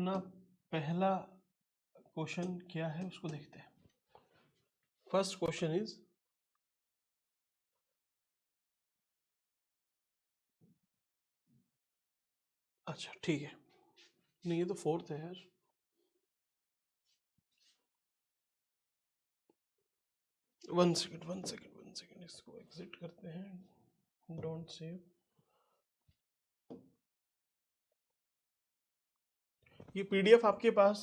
अपना पहला क्वेश्चन क्या है उसको देखते हैं। फर्स्ट क्वेश्चन इज, अच्छा ठीक है, नहीं ये तो फोर्थ है यार। वन सेकेंड इसको एग्जिट करते हैं, डोंट सेव। ये पीडीएफ आपके पास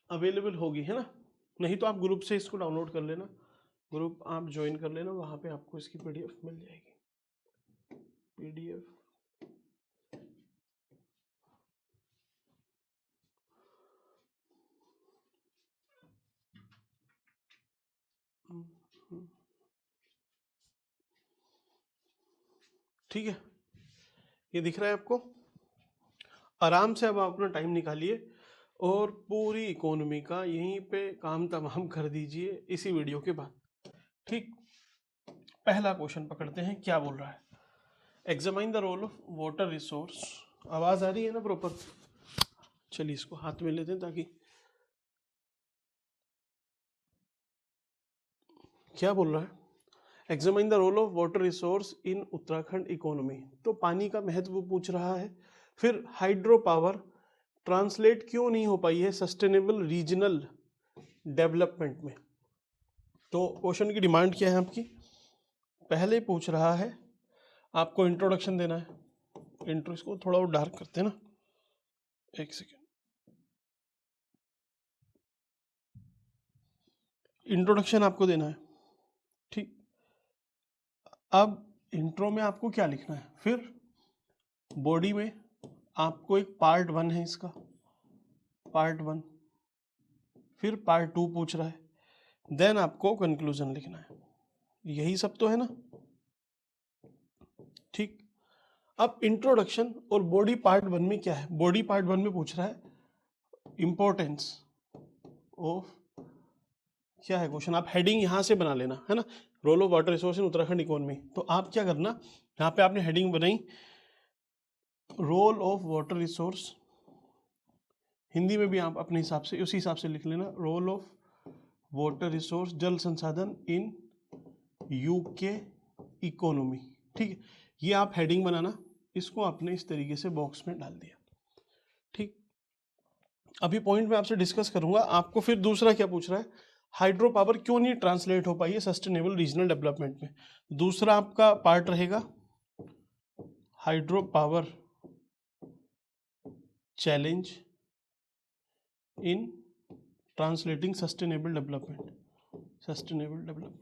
अवेलेबल होगी है ना, नहीं तो आप ग्रुप से इसको डाउनलोड कर लेना, ग्रुप आप ज्वाइन कर लेना, वहाँ पे आपको इसकी पीडीएफ मिल जाएगी। पीडीएफ ठीक है, ये दिख रहा है आपको। आराम से अब आप अपना टाइम निकालिए और पूरी इकोनॉमी का यहीं पे काम तमाम कर दीजिए इसी वीडियो के बाद। ठीक, पहला क्वेश्चन पकड़ते हैं, क्या बोल रहा है। Examine the role of water resource. आवाज आ रही है ना प्रॉपर? चलिए इसको हाथ में लेते हैं ताकि, क्या बोल रहा है, examine the role of water resource in Uttarakhand economy. तो पानी का महत्व पूछ रहा है। फिर हाइड्रो पावर ट्रांसलेट क्यों नहीं हो पाई है सस्टेनेबल रीजनल डेवलपमेंट में। तो क्वेश्चन की डिमांड क्या है आपकी, पहले पूछ रहा है आपको इंट्रोडक्शन देना है। इंट्रो, इसको थोड़ा और डार्क करते हैं ना, एक सेकेंड। इंट्रोडक्शन आपको देना है, ठीक। अब इंट्रो में आपको क्या लिखना है, फिर बॉडी में आपको एक पार्ट 1 है इसका, पार्ट 1, फिर पार्ट 2 पूछ रहा है, देन आपको कंक्लूजन लिखना है। यही सब तो है ना, ठीक। अब इंट्रोडक्शन और बॉडी पार्ट 1 में क्या है, बॉडी पार्ट 1 में पूछ रहा है इंपॉर्टेंस ऑफ, क्या है क्वेश्चन, आप हेडिंग यहां से बना लेना है ना, role of water resource in Uttarakhand economy. तो आप क्या करना, यहाँ पे आपने हेडिंग बनाई role of water resource, Hindi में भी आप अपने हिसाब से उसी हिसाब से लिख लेना, रोल ऑफ वाटर रिसोर्स जल संसाधन इन यूके इकोनॉमी। ठीक है, ये आप हेडिंग बनाना, इसको आपने इस तरीके से बॉक्स में डाल दिया। ठीक, अभी पॉइंट में आपसे डिस्कस करूंगा। आपको फिर दूसरा क्या पूछ रहा है, हाइड्रो पावर क्यों नहीं ट्रांसलेट हो पाई है सस्टेनेबल रीजनल डेवलपमेंट में। दूसरा आपका पार्ट रहेगा hydro power challenge in translating sustainable development, sustainable development.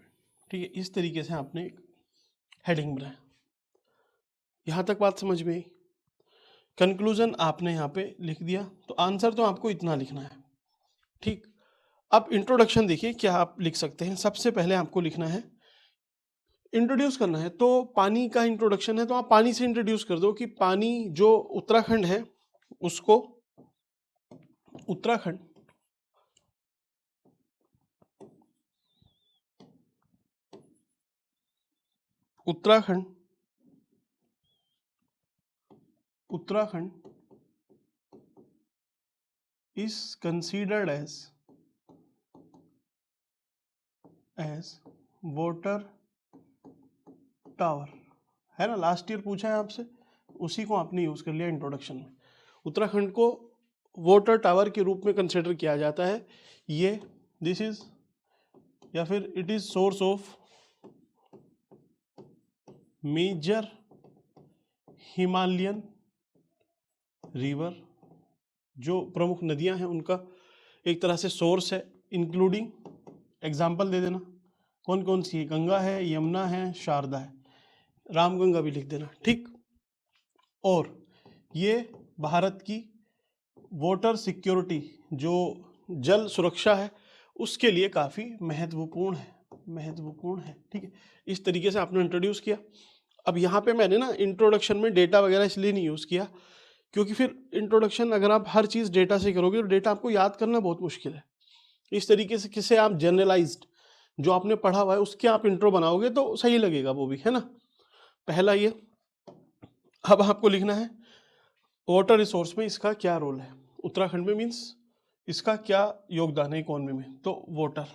ठीक है, इस तरीके से आपने एक हेडिंग बनाया। यहां तक बात समझ में आई। कंक्लूजन आपने यहाँ पे लिख दिया, तो आंसर तो आपको इतना लिखना है। ठीक, अब इंट्रोडक्शन देखिए क्या आप लिख सकते हैं। सबसे पहले आपको लिखना है, इंट्रोड्यूस करना है, तो पानी का इंट्रोडक्शन है तो आप पानी से इंट्रोड्यूस कर दो कि पानी जो उत्तराखंड है उसको, Uttarakhand Uttarakhand Uttarakhand is considered as water tower, है ना, लास्ट ईयर पूछा है आपसे, उसी को आपने यूज कर लिया इंट्रोडक्शन में। उत्तराखंड को वाटर टावर के रूप में कंसिडर किया जाता है। ये दिस इज, या फिर it is source of major Himalayan river, जो प्रमुख नदियां हैं उनका एक तरह से सोर्स है, इंक्लूडिंग, एग्जाम्पल दे देना कौन कौन सी है, गंगा है, यमुना है, शारदा है, रामगंगा भी लिख देना। ठीक, और ये भारत की वाटर सिक्योरिटी, जो जल सुरक्षा है उसके लिए काफ़ी महत्वपूर्ण है, महत्वपूर्ण है। ठीक है, इस तरीके से आपने इंट्रोड्यूस किया। अब यहाँ पे मैंने ना इंट्रोडक्शन में डेटा वगैरह इसलिए नहीं यूज़ किया क्योंकि फिर इंट्रोडक्शन अगर आप हर चीज़ डेटा से करोगे तो डेटा आपको याद करना बहुत मुश्किल है। इस तरीके से किसे आप जनरलाइज्ड जो आपने पढ़ा हुआ है उसके आप इंट्रो बनाओगे तो सही लगेगा वो भी, है ना। पहला ये। अब आपको लिखना है वाटर रिसोर्स में इसका क्या रोल है। उत्तराखंड में मीन्स इसका क्या योगदान है इकोनॉमी में, तो वाटर,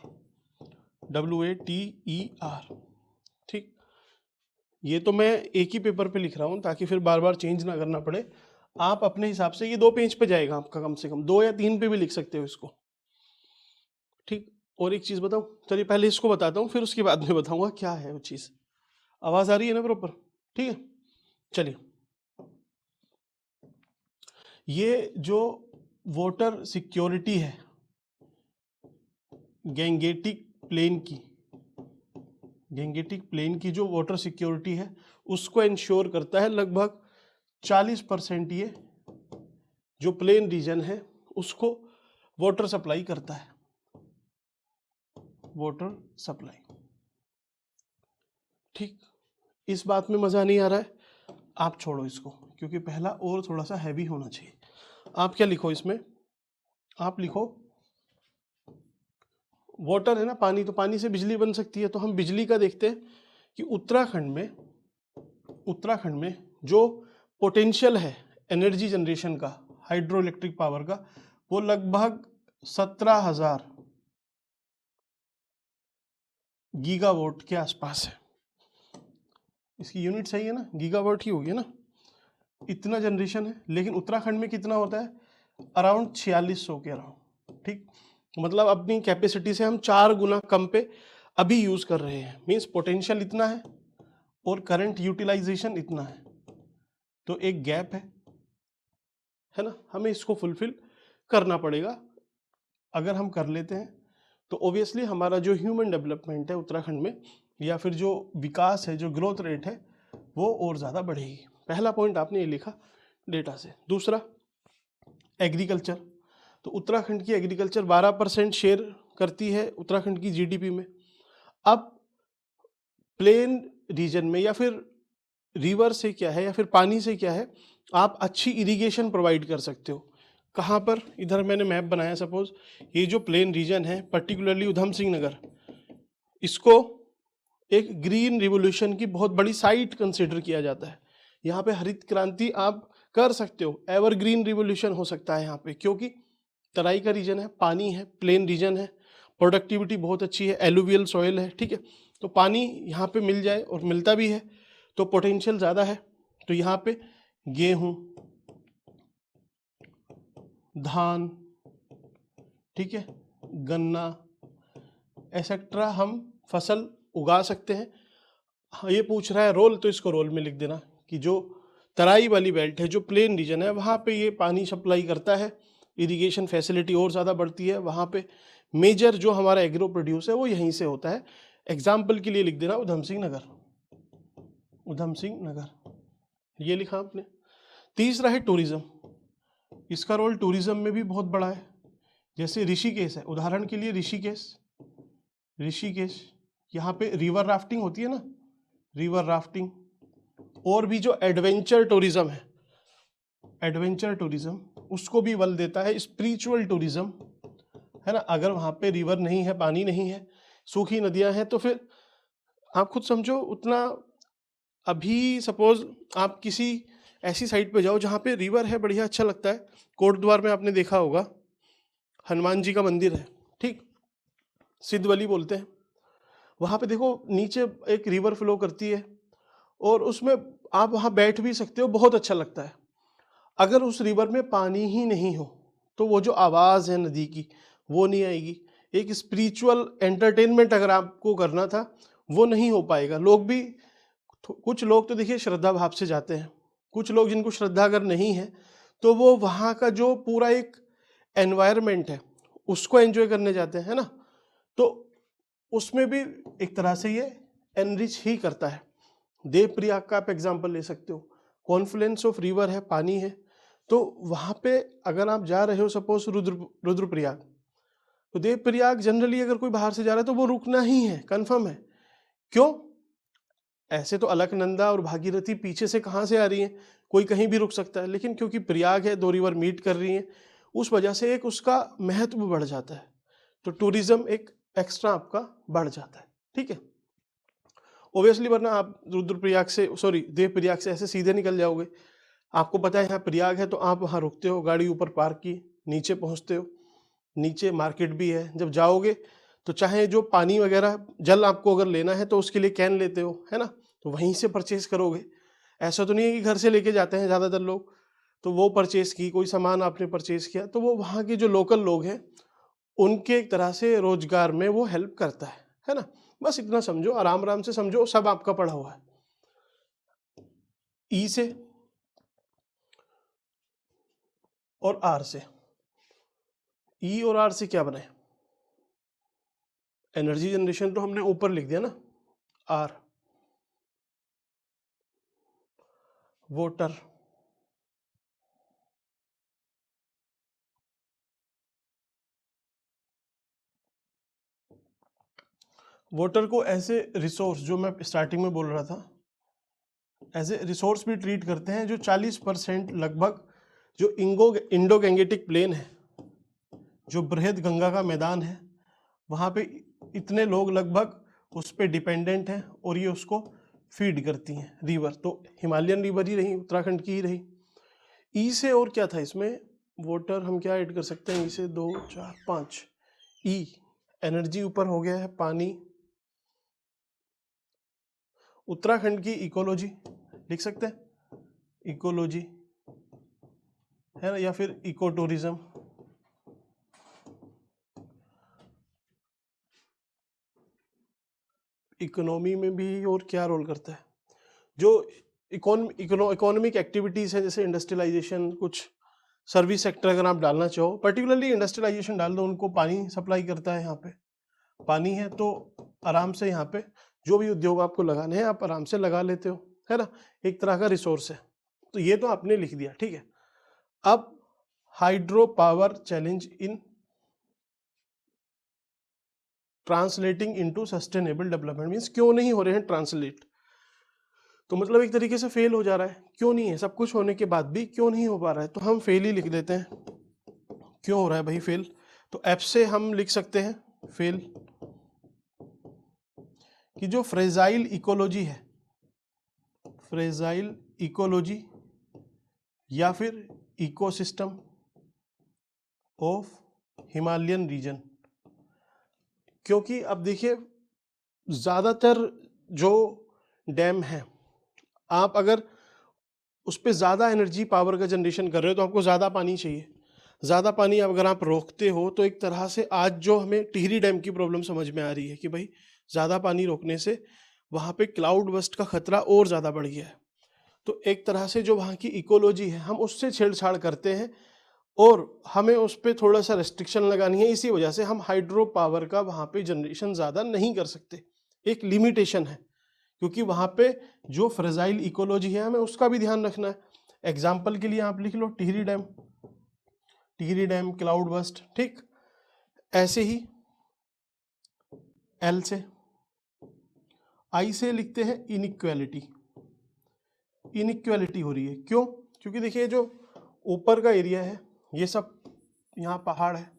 WATER। ठीक, ये तो मैं एक ही पेपर पे लिख रहा हूँ ताकि फिर बार बार चेंज ना करना पड़े। आप अपने हिसाब से, ये 2 पेज पे जाएगा आपका, कम से कम 2 या 3 पे भी लिख सकते हो इसको। ठीक, और एक चीज बताऊं, चलिए पहले इसको बताता हूँ, फिर उसके बाद में बताऊंगा क्या है वो चीज। आवाज आ रही है ना प्रॉपर? ठीक है, चलिए। ये जो वाटर सिक्योरिटी है गैंगेटिक प्लेन की जो वाटर सिक्योरिटी है उसको इंश्योर करता है। लगभग 40% ये जो प्लेन रीजन है उसको वाटर सप्लाई करता है, वाटर सप्लाई। ठीक, इस बात में मजा नहीं आ रहा है, आप छोड़ो इसको, क्योंकि पहला और थोड़ा सा हैवी होना चाहिए। आप क्या लिखो इसमें, आप लिखो वाटर है ना, पानी, तो पानी से बिजली बन सकती है। तो हम बिजली का देखते हैं कि उत्तराखंड में जो पोटेंशियल है एनर्जी जनरेशन का, हाइड्रो इलेक्ट्रिक पावर का, वो लगभग 17,000 गीगावाट के आसपास है। इसकी यूनिट सही है ना, गीगावाट ही होगी ना, इतना जनरेशन है। लेकिन उत्तराखंड में कितना होता है, अराउंड 4600 के अराउंड। ठीक, मतलब अपनी कैपेसिटी से हम 4 गुना कम पे अभी यूज कर रहे हैं। मींस पोटेंशियल इतना है और करंट यूटिलाइजेशन इतना है, तो एक गैप है ना, हमें इसको फुलफिल करना पड़ेगा। अगर हम कर लेते हैं तो ऑब्वियसली हमारा जो ह्यूमन डेवलपमेंट है उत्तराखंड में, या फिर जो विकास है, जो ग्रोथ रेट है, वो और ज़्यादा बढ़ेगी। पहला पॉइंट आपने ये लिखा डेटा से। दूसरा, एग्रीकल्चर। तो उत्तराखंड की एग्रीकल्चर 12% शेयर करती है उत्तराखंड की जीडीपी में। अब प्लेन रीजन में या फिर रिवर से क्या है, या फिर पानी से क्या है, आप अच्छी इरिगेशन प्रोवाइड कर सकते हो। कहाँ पर, इधर मैंने मैप बनाया, सपोज ये जो प्लेन रीजन है, पर्टिकुलरली उधम सिंह नगर, इसको एक ग्रीन रिवोल्यूशन की बहुत बड़ी साइट कंसिडर किया जाता है। यहाँ पे हरित क्रांति आप कर सकते हो, एवरग्रीन रिवोल्यूशन हो सकता है यहाँ पे, क्योंकि तराई का रीजन है, पानी है, प्लेन रीजन है, प्रोडक्टिविटी बहुत अच्छी है, एलुवियल सॉइल है। ठीक है, तो पानी यहाँ पे मिल जाए, और मिलता भी है, तो पोटेंशियल ज़्यादा है। तो यहाँ पे गेहूँ, धान, ठीक है, गन्ना, एसेट्रा हम फसल उगा सकते हैं। हाँ, ये पूछ रहा है रोल, तो इसको रोल में लिख देना कि जो तराई वाली बेल्ट है, जो प्लेन रीजन है, वहाँ पे ये पानी सप्लाई करता है, इरिगेशन फैसिलिटी और ज़्यादा बढ़ती है। वहाँ पे मेजर जो हमारा एग्रो प्रोड्यूस है वो यहीं से होता है। एग्जाम्पल के लिए लिख देना उधम सिंह नगर, उधम सिंह नगर, ये लिखा आपने। तीसरा है टूरिज्म। इसका रोल टूरिज्म में भी बहुत बड़ा है। जैसे ऋषिकेश है, उदाहरण के लिए ऋषिकेश, यहाँ पे रिवर राफ्टिंग होती है ना, रिवर राफ्टिंग, और भी जो एडवेंचर टूरिज्म है, एडवेंचर टूरिज्म, उसको भी बल देता है। स्पिरिचुअल टूरिज्म है ना, अगर वहाँ पे रिवर नहीं है, पानी नहीं है, सूखी नदियाँ हैं, तो फिर आप खुद समझो उतना। अभी सपोज आप किसी ऐसी साइट पे जाओ जहाँ पे रिवर है, बढ़िया, अच्छा लगता है। कोटद्वार में आपने देखा होगा हनुमान जी का मंदिर है, ठीक, सिद्धवली बोलते हैं। वहाँ पे देखो नीचे एक रिवर फ्लो करती है, और उसमें आप वहाँ बैठ भी सकते हो, बहुत अच्छा लगता है। अगर उस रिवर में पानी ही नहीं हो तो वो जो आवाज़ है नदी की, वो नहीं आएगी। एक स्पिरिचुअल एंटरटेनमेंट अगर आपको करना था, वो नहीं हो पाएगा। लोग भी, कुछ लोग तो देखिए श्रद्धा भाव से जाते हैं, कुछ लोग जिनको श्रद्धा अगर नहीं है तो वो वहाँ का जो पूरा एक एनवायरनमेंट है उसको एंजॉय करने जाते हैं, है ना। तो उसमें भी एक तरह से ये एनरिच ही करता है। देवप्रयाग का आप एग्जाम्पल ले सकते हो, कॉन्फ्लुएंस ऑफ रिवर है, पानी है। तो वहाँ पे अगर आप जा रहे हो, सपोज रुद्रप्रयाग, तो देवप्रयाग जनरली अगर कोई बाहर से जा रहा है तो वो रुकना ही है, कंफर्म है। क्यों? ऐसे तो अलकनंदा और भागीरथी पीछे से कहाँ से आ रही हैं, कोई कहीं भी रुक सकता है, लेकिन क्योंकि प्रयाग है, 2 रिवर मीट कर रही हैं, उस वजह से एक उसका महत्व बढ़ जाता है। तो टूरिज्म एक एक्स्ट्रा आपका बढ़ जाता है, ठीक है। ओबियसली, वरना आप रुद्रप्रयाग से, सॉरी, देवप्रयाग से ऐसे सीधे निकल जाओगे। आपको पता है यहाँ प्रयाग है, तो आप वहाँ रुकते हो, गाड़ी ऊपर पार्क की, नीचे पहुंचते हो, नीचे मार्केट भी है, जब जाओगे तो चाहे जो पानी वगैरह जल आपको अगर लेना है तो उसके लिए कैन लेते हो, है ना, तो वहीं से परचेज करोगे। ऐसा तो नहीं है कि घर से लेके जाते हैं ज़्यादातर लोग, तो वो परचेज की, कोई सामान आपने परचेज किया तो वो वहाँ के जो लोकल लोग हैं उनके एक तरह से रोजगार में वो हेल्प करता है ना। बस इतना समझो, आराम आराम से समझो, सब आपका पढ़ा हुआ है। ई से और आर से, ई और आर से क्या बने, एनर्जी जनरेशन तो हमने ऊपर लिख दिया ना, आर वोटर, वाटर को एज ए रिसोर्स, जो मैं स्टार्टिंग में बोल रहा था, एज ए रिसोर्स भी ट्रीट करते हैं। जो 40% लगभग जो इंडो गैंगेटिक प्लेन है, जो बृहद गंगा का मैदान है, वहाँ पे इतने लोग लगभग उस पर डिपेंडेंट हैं और ये उसको फीड करती हैं। रिवर तो हिमालयन रिवर ही रही, उत्तराखंड की ही रही। ई से और क्या था इसमें, वाटर हम क्या ऐड कर सकते हैं, ई से 2 4 5, ई एनर्जी ऊपर हो गया है, पानी, उत्तराखंड की इकोलॉजी लिख सकते हैं, इकोलॉजी है ना, या फिर इको टूरिज्म, इकोनॉमी में भी और क्या रोल करता है, जो इकोनॉमिक एक्टिविटीज है जैसे इंडस्ट्रियलाइजेशन, कुछ सर्विस सेक्टर अगर आप डालना चाहो, पर्टिकुलरली इंडस्ट्रियलाइजेशन डाल दो, उनको पानी सप्लाई करता है, यहाँ पे पानी है तो आराम से यहाँ पे जो भी उद्योग आपको लगाने हैं आप आराम से लगा लेते हो, है ना, एक तरह का रिसोर्स है। तो ये तो आपने लिख दिया, ठीक है। अब hydro power challenge in translating into sustainable development, means क्यों नहीं हो रहे हैं ट्रांसलेट, तो मतलब एक तरीके से फेल हो जा रहा है, क्यों नहीं है, सब कुछ होने के बाद भी क्यों नहीं हो पा रहा है, तो हम फेल ही लिख देते हैं, क्यों हो रहा है भाई फेल। तो एफ से हम लिख सकते हैं फेल कि जो फ्रेजाइल इकोलॉजी है, फ्रेजाइल इकोलॉजी या फिर इकोसिस्टम ऑफ हिमालयन रीजन, क्योंकि अब देखिए ज़्यादातर जो डैम है, आप अगर उस पर ज़्यादा एनर्जी पावर का जनरेशन कर रहे हो तो आपको ज़्यादा पानी चाहिए। ज़्यादा पानी अगर आप रोकते हो तो एक तरह से आज जो हमें टिहरी डैम की प्रॉब्लम समझ में आ रही है कि भाई ज़्यादा पानी रोकने से वहाँ पे क्लाउड बस्ट का खतरा और ज़्यादा बढ़ गया है। तो एक तरह से जो वहाँ की इकोलॉजी है हम उससे छेड़छाड़ करते हैं और हमें उस पर थोड़ा सा रेस्ट्रिक्शन लगानी है। इसी वजह से हम हाइड्रो पावर का वहाँ पे जनरेशन ज़्यादा नहीं कर सकते, एक लिमिटेशन है, क्योंकि वहाँ पे जो फ्रेजाइल इकोलॉजी है हमें उसका भी ध्यान रखना है। एग्जाम्पल के लिए आप लिख लो Tehri dam, Tehri dam cloudburst, ठीक। ऐसे ही एल से, आई से लिखते हैं इनइक्वालिटी, इनइक्वालिटी हो रही है क्यों, क्योंकि देखिए जो ऊपर का एरिया है ये सब यहाँ पहाड़ है,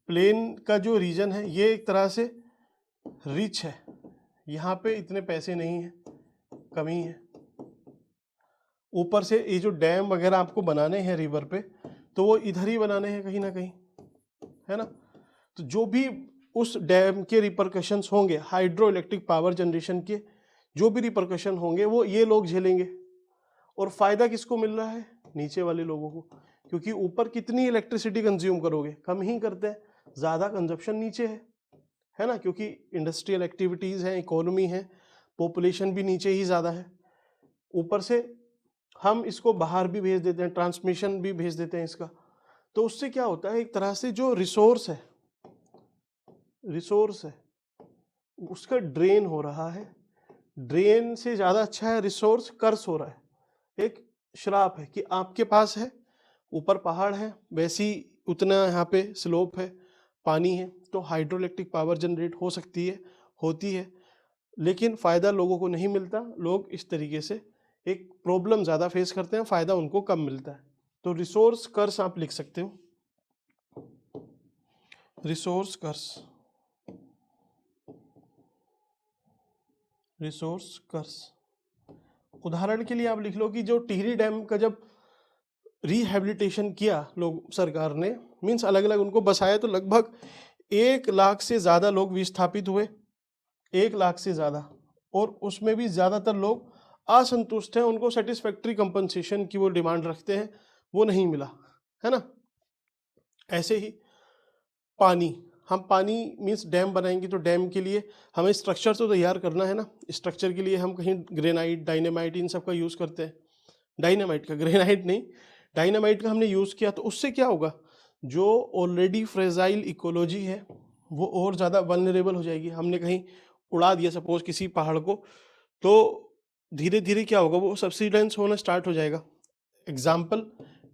प्लेन का जो रीजन है ये एक तरह से रिच है, यहाँ पे इतने पैसे नहीं है, कमी है। ऊपर से ये जो डैम वगैरह आपको बनाने हैं रिवर पे तो वो इधर ही बनाने हैं कहीं ना कहीं, है ना। तो जो भी उस डैम के रिपरकशंस होंगे, हाइड्रो इलेक्ट्रिक पावर जनरेशन के जो भी रिपरकशन होंगे वो ये लोग झेलेंगे। और फायदा किसको मिल रहा है, नीचे वाले लोगों को, क्योंकि ऊपर कितनी इलेक्ट्रिसिटी कंज्यूम करोगे, कम ही करते हैं, ज़्यादा कंजप्शन नीचे है ना, क्योंकि इंडस्ट्रियल एक्टिविटीज़ हैं, इकोनॉमी है, पॉपुलेशन भी नीचे ही ज़्यादा है। ऊपर से हम इसको बाहर भी भेज देते हैं, ट्रांसमिशन भी भेज देते हैं इसका, तो उससे क्या होता है एक तरह से जो रिसोर्स है उसका ड्रेन हो रहा है। ड्रेन से ज़्यादा अच्छा है रिसोर्स कर्स हो रहा है, एक श्राप है कि आपके पास है, ऊपर पहाड़ है, वैसी उतना यहाँ पे स्लोप है, पानी है, तो हाइड्रो इलेक्ट्रिक पावर जनरेट हो सकती है, होती है, लेकिन फ़ायदा लोगों को नहीं मिलता। लोग इस तरीके से एक प्रॉब्लम ज़्यादा फेस करते हैं, फ़ायदा उनको कम मिलता है। तो रिसोर्स कर्स आप लिख सकते हो, रिसोर्स कर्स, रिसोर्स कर्स। उदाहरण के लिए आप लिख लो कि जो टिहरी डैम का जब रिहैबिलिटेशन किया लोग, सरकार ने, मीन्स अलग अलग उनको बसाया, तो लगभग 1 लाख से ज़्यादा लोग विस्थापित हुए, 1 लाख से ज़्यादा, और उसमें भी ज़्यादातर लोग असंतुष्ट हैं, उनको सेटिस्फैक्ट्री कंपनसेशन की वो डिमांड रखते हैं, वो नहीं मिला, है ना। ऐसे ही पानी, हम पानी मीन्स डैम बनाएंगे तो डैम के लिए हमें स्ट्रक्चर तो तैयार करना है ना। स्ट्रक्चर के लिए हम कहीं ग्रेनाइट, डायनेमाइट, इन सब का यूज़ करते हैं। डायनामाइट का, ग्रेनाइट नहीं, डायनामाइट का हमने यूज़ किया, तो उससे क्या होगा, जो ऑलरेडी फ्रेजाइल इकोलॉजी है वो और ज़्यादा वल्नरेबल हो जाएगी। हमने कहीं उड़ा दिया सपोज किसी पहाड़ को, तो धीरे धीरे क्या होगा, वो सब्सिडेंस होना स्टार्ट हो जाएगा। एग्जाम्पल,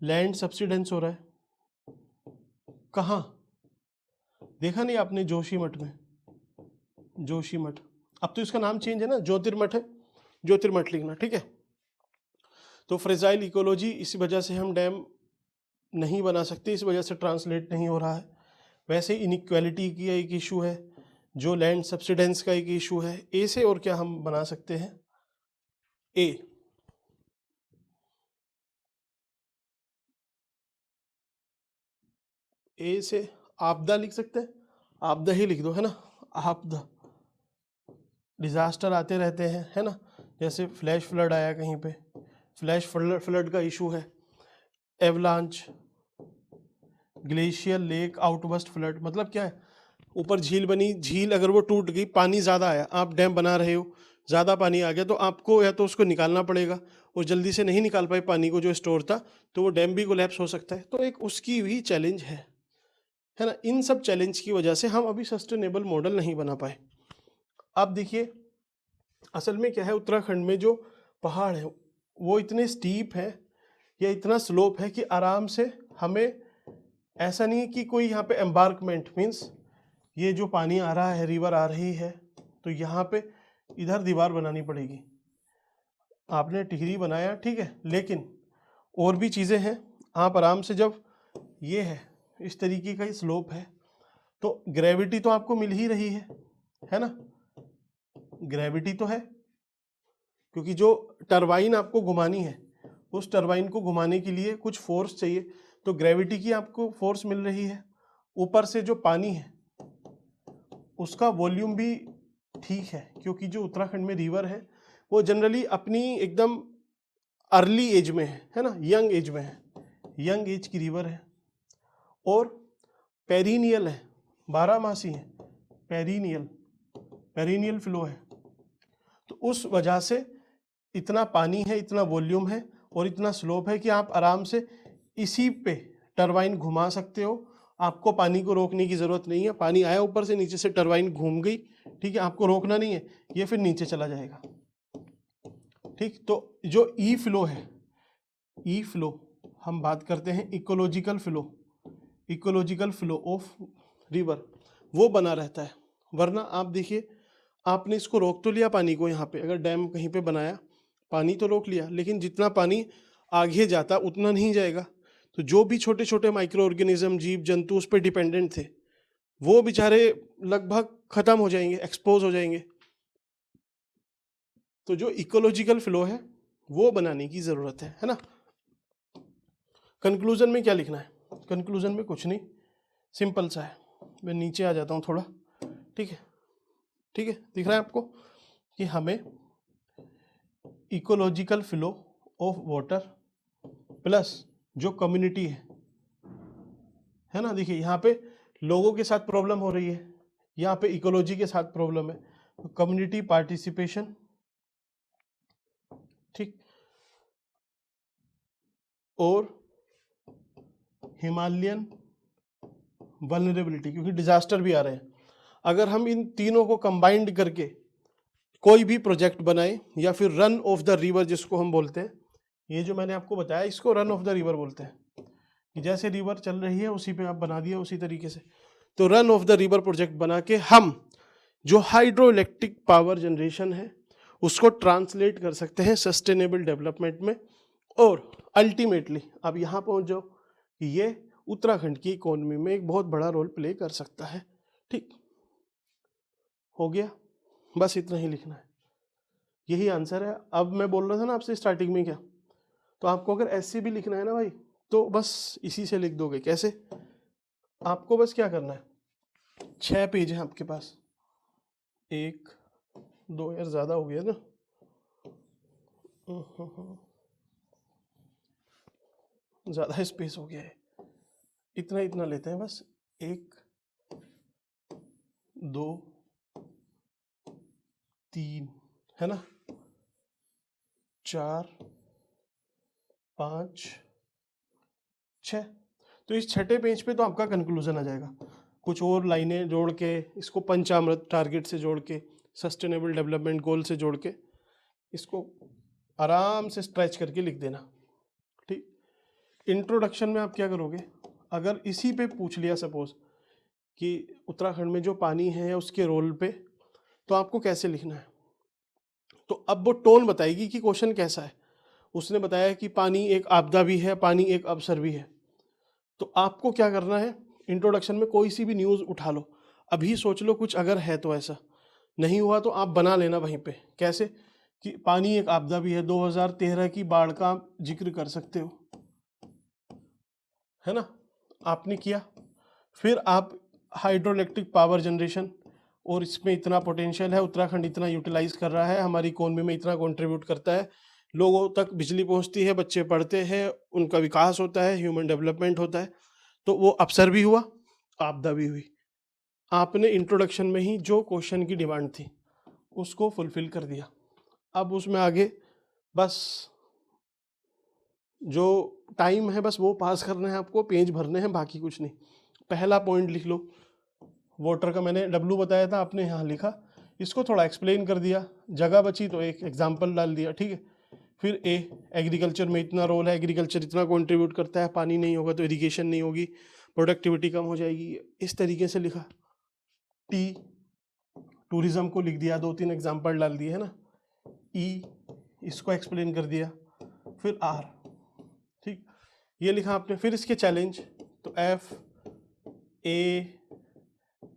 लैंड सब्सिडेंस हो रहा है कहाँ, देखा नहीं आपने, जोशीमठ में, जोशीमठ, अब तो इसका नाम चेंज है ना, ज्योतिर्मठ है, ज्योतिर्मठ लिखना, ठीक है। तो फ्रेजाइल इकोलॉजी, इसी वजह से हम डैम नहीं बना सकते, इस वजह से ट्रांसलेट नहीं हो रहा है। वैसे इनइक्वालिटी की एक इशू है, जो लैंड सब्सिडेंस का एक इशू है। ए से और क्या हम बना सकते हैं, ए से आपदा लिख सकते हैं, आपदा ही लिख दो, है ना, आपदा, डिजास्टर आते रहते हैं, है ना, जैसे फ्लैश फ्लड आया कहीं पे, फ्लैश फ्लड का इशू है, avalanche, glacier lake outburst flood, मतलब क्या है, ऊपर झील बनी, झील अगर वो टूट गई, पानी ज़्यादा आया, आप डैम बना रहे हो, ज़्यादा पानी आ गया, तो आपको या तो उसको निकालना पड़ेगा, और जल्दी से नहीं निकाल पाए पानी को जो स्टोर था, तो वो डैम भी कोलैप्स हो सकता है। तो एक उसकी भी चैलेंज है ना। इन सब चैलेंज की वजह से हम अभी सस्टेनेबल मॉडल नहीं बना पाए। अब देखिए, असल में क्या है, उत्तराखंड में जो पहाड़ है वो इतने स्टीप है या इतना स्लोप है कि आराम से हमें, ऐसा नहीं है कि कोई यहाँ पे एम्बार्कमेंट, मीन्स ये जो पानी आ रहा है, रिवर आ रही है, तो यहाँ पे इधर दीवार बनानी पड़ेगी। आपने टिहरी बनाया, ठीक है, लेकिन और भी चीज़ें हैं। आप आराम से, जब ये है इस तरीके का स्लोप है, तो ग्रेविटी तो आपको मिल ही रही है ना, ग्रेविटी तो है, क्योंकि जो टरबाइन आपको घुमानी है, उस टरबाइन को घुमाने के लिए कुछ फोर्स चाहिए, तो ग्रेविटी की आपको फोर्स मिल रही है। ऊपर से जो पानी है उसका वॉल्यूम भी ठीक है, क्योंकि जो उत्तराखंड में रिवर है वो जनरली अपनी एकदम अर्ली एज में है ना, यंग एज में है, यंग एज की रिवर है, और पेरिनियल है, 12 मासी है, पेरिनियल, पेरिनियल फ्लो है। तो उस वजह से इतना पानी है, इतना वॉल्यूम है और इतना स्लोप है कि आप आराम से इसी पे टरबाइन घुमा सकते हो। आपको पानी को रोकने की ज़रूरत नहीं है, पानी आया ऊपर से, नीचे से टरबाइन घूम गई, ठीक है, आपको रोकना नहीं है, ये फिर नीचे चला जाएगा, ठीक। तो जो ई फ्लो है, ई फ्लो, हम बात करते हैं ecological flow, ecological flow of river, वो बना रहता है। वरना आप देखिए, आपने इसको रोक तो लिया पानी को, यहाँ पे अगर डैम कहीं पे बनाया, पानी तो रोक लिया, लेकिन जितना पानी आगे जाता उतना नहीं जाएगा। तो जो भी छोटे छोटे माइक्रो ऑर्गेनिज्म, जीव जंतु उस पर डिपेंडेंट थे, वो बेचारे लगभग खत्म हो जाएंगे, एक्सपोज हो जाएंगे। तो जो इकोलॉजिकल फ्लो है वो बनाने की ज़रूरत है ना। कंक्लूजन में क्या लिखना है, कंक्लूजन में कुछ नहीं, सिंपल सा है। मैं नीचे आ जाता हूँ थोड़ा, ठीक है, ठीक है, दिख रहा है आपको कि हमें ecological flow of water plus जो कम्युनिटी है ना, देखिए यहाँ पे लोगों के साथ प्रॉब्लम हो रही है, यहाँ पे इकोलॉजी के साथ प्रॉब्लम है, तो कम्युनिटी पार्टिसिपेशन, ठीक, और हिमालयन वल्नरेबिलिटी, क्योंकि डिजास्टर भी आ रहे हैं। अगर हम इन तीनों को कंबाइंड करके कोई भी प्रोजेक्ट बनाए, या फिर रन ऑफ द रिवर जिसको हम बोलते हैं, ये जो मैंने आपको बताया इसको रन ऑफ द रिवर बोलते हैं, कि जैसे रिवर चल रही है उसी पे आप बना दिया उसी तरीके से। तो run of the river project बना के हम जो हाइड्रो इलेक्ट्रिक पावर जनरेशन है उसको ट्रांसलेट कर सकते हैं सस्टेनेबल डेवलपमेंट में, और अल्टीमेटली आप यहाँ पहुँच जाओ कि ये उत्तराखंड की इकोनॉमी में एक बहुत बड़ा रोल प्ले कर सकता है। ठीक हो गया, बस इतना ही लिखना है, यही आंसर है। अब मैं बोल रहा था ना आपसे स्टार्टिंग में क्या, तो आपको अगर ऐसे भी लिखना है ना भाई, तो बस इसी से लिख दोगे। कैसे? आपको बस क्या करना है, 6 पेज है आपके पास, 1 2 यार ज़्यादा हो गया ना, ज़्यादा स्पेस हो गया है, इतना इतना लेते हैं बस, 1 2 3 है ना, 4 5 6। तो इस छठे पेज पे तो आपका कंक्लूजन आ जाएगा, कुछ और लाइनें जोड़ के, इसको पंचामृत टारगेट से जोड़ के, सस्टेनेबल डेवलपमेंट गोल से जोड़ के, इसको आराम से स्ट्रेच करके लिख देना। ठीक। इंट्रोडक्शन में आप क्या करोगे, अगर इसी पे पूछ लिया सपोज कि उत्तराखंड में जो पानी है उसके रोल पे, तो आपको कैसे लिखना है। तो अब वो टोन बताएगी कि क्वेश्चन कैसा है। उसने बताया कि पानी एक आपदा भी है, पानी एक अवसर भी है। तो आपको क्या करना है, इंट्रोडक्शन में कोई सी भी न्यूज़ उठा लो, अभी सोच लो कुछ अगर है तो, ऐसा नहीं हुआ तो आप बना लेना वहीं पे। कैसे कि पानी एक आपदा भी है, 2013 की बाढ़ का आप जिक्र कर सकते हो, है ना, आपने किया। फिर आप हाइड्रोइलेक्ट्रिक पावर जनरेशन, और इसमें इतना पोटेंशियल है, उत्तराखंड इतना यूटिलाइज कर रहा है, हमारी इकोनॉमी में इतना कंट्रीब्यूट करता है, लोगों तक बिजली पहुंचती है, बच्चे पढ़ते हैं, उनका विकास होता है, ह्यूमन डेवलपमेंट होता है। तो वो अवसर भी हुआ, आपदा भी हुई। आपने इंट्रोडक्शन में ही जो क्वेश्चन की डिमांड थी उसको फुलफिल कर दिया। अब उसमें आगे बस जो टाइम है बस वो पास करना है आपको, पेज भरने हैं, बाकी कुछ नहीं। पहला पॉइंट लिख लो, वाटर का मैंने W बताया था, आपने यहाँ लिखा, इसको थोड़ा एक्सप्लेन कर दिया, जगह बची तो एक एग्जाम्पल डाल दिया। ठीक है। फिर ए, एग्रीकल्चर में इतना रोल है, एग्रीकल्चर इतना कंट्रीब्यूट करता है, पानी नहीं होगा तो इरिगेशन नहीं होगी, प्रोडक्टिविटी कम हो जाएगी, इस तरीके से लिखा। टी, टूरिज्म को लिख दिया, 2-3 एग्जाम्पल डाल दिए, है ना। ई, इसको एक्सप्लेन कर दिया। फिर आर, ठीक, ये लिखा आपने। फिर इसके चैलेंज, तो F A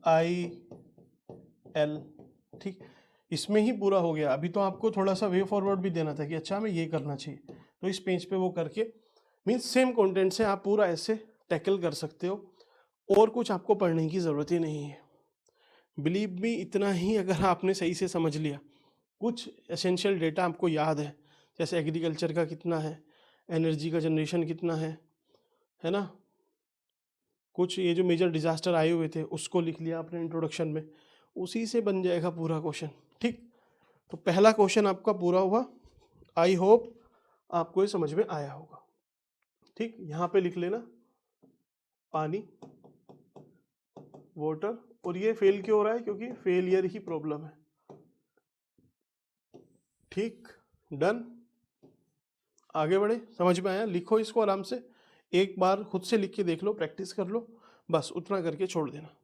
I L, ठीक, इसमें ही पूरा हो गया। अभी तो आपको थोड़ा सा वे फॉरवर्ड भी देना था कि अच्छा हमें ये करना चाहिए, तो इस पेज पे वो करके, मीन्स सेम कंटेंट से आप पूरा ऐसे टैकल कर सकते हो, और कुछ आपको पढ़ने की ज़रूरत ही नहीं है। बिलीव मी, इतना ही अगर आपने सही से समझ लिया, कुछ एसेंशियल डेटा आपको याद है, जैसे एग्रीकल्चर का कितना है, एनर्जी का जनरेशन कितना है ना, कुछ ये जो मेजर डिजास्टर आए हुए थे उसको लिख लिया आपने इंट्रोडक्शन में, उसी से बन जाएगा पूरा क्वेश्चन। ठीक। तो पहला क्वेश्चन आपका पूरा हुआ। आई होप आपको ये समझ में आया होगा। ठीक, यहाँ पे लिख लेना पानी, वाटर, और ये फेल क्यों हो रहा है, क्योंकि फेलियर ही प्रॉब्लम है। ठीक, डन, आगे बढ़े, समझ में आया। लिखो इसको आराम से, एक बार खुद से लिख के देख लो, प्रैक्टिस कर लो, बस उतना करके छोड़ देना।